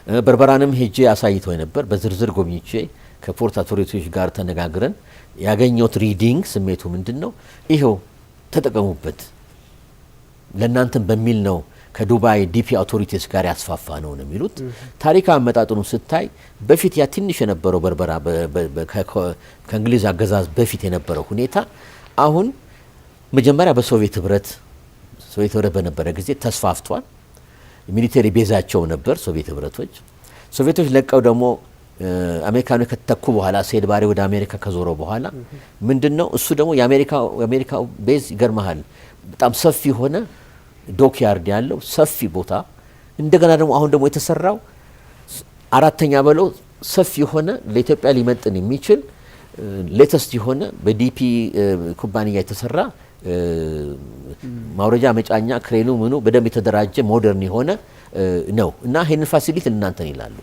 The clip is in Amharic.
በርበራንም ሄጄ አሳይቶኝ ነበር በዝርዝር ጎብኝቼ ከፖርት አውቶሪቲዎች ጋር ተነጋግረን ያገኘሁት ሪዲንግ ስሜቱ ምንድነው ይሄው ተጠቀሙበት ለእናንተም በሚል ነው ከዱባይ ዲፒ አውቶሪቲስ ጋር ያስፋፋ ነው የሚሉት ታሪካ አመጣጡን ስታይ በፊት ያ ትንሽ የነበረው በርበራ ከእንግሊዝ አገዛዝ በፊት የነበረው ሁኔታ አሁን መጀመሪያ በሶቪየት ህብረት በነበረ ጊዜ ተስፋፍቷል ሚሊተሪ ቤዛቸው ነበር ሶቪየቶች ለቀው ደግሞ አሜሪካኖች ከተተኩ በኋላ ሰይድ ባሬ ወደ አሜሪካ ከዞረ በኋላ ምንድነው እሱ ደግሞ የአሜሪካው ቤዝ ይገርማል በጣም ሰፊ ሆነ ዶክያርድ ያለው ሰፊ ቦታ እንደገና ደግሞ አሁን ደግሞ የተሰራው አራተኛ በለው ሰፊ ሆነ ለኢትዮጵያ ሊመጥን የሚችል ሌተስት የሆነ በዲፒ ኩባንያ የተሰራ ማውረጃ መጫኛ ክሬኑ ምኑ በደንብ የተደራጀ ሞደርን የሆነ ነው እና ይሄንን ፋሲሊቲ እናንተን ይላሉ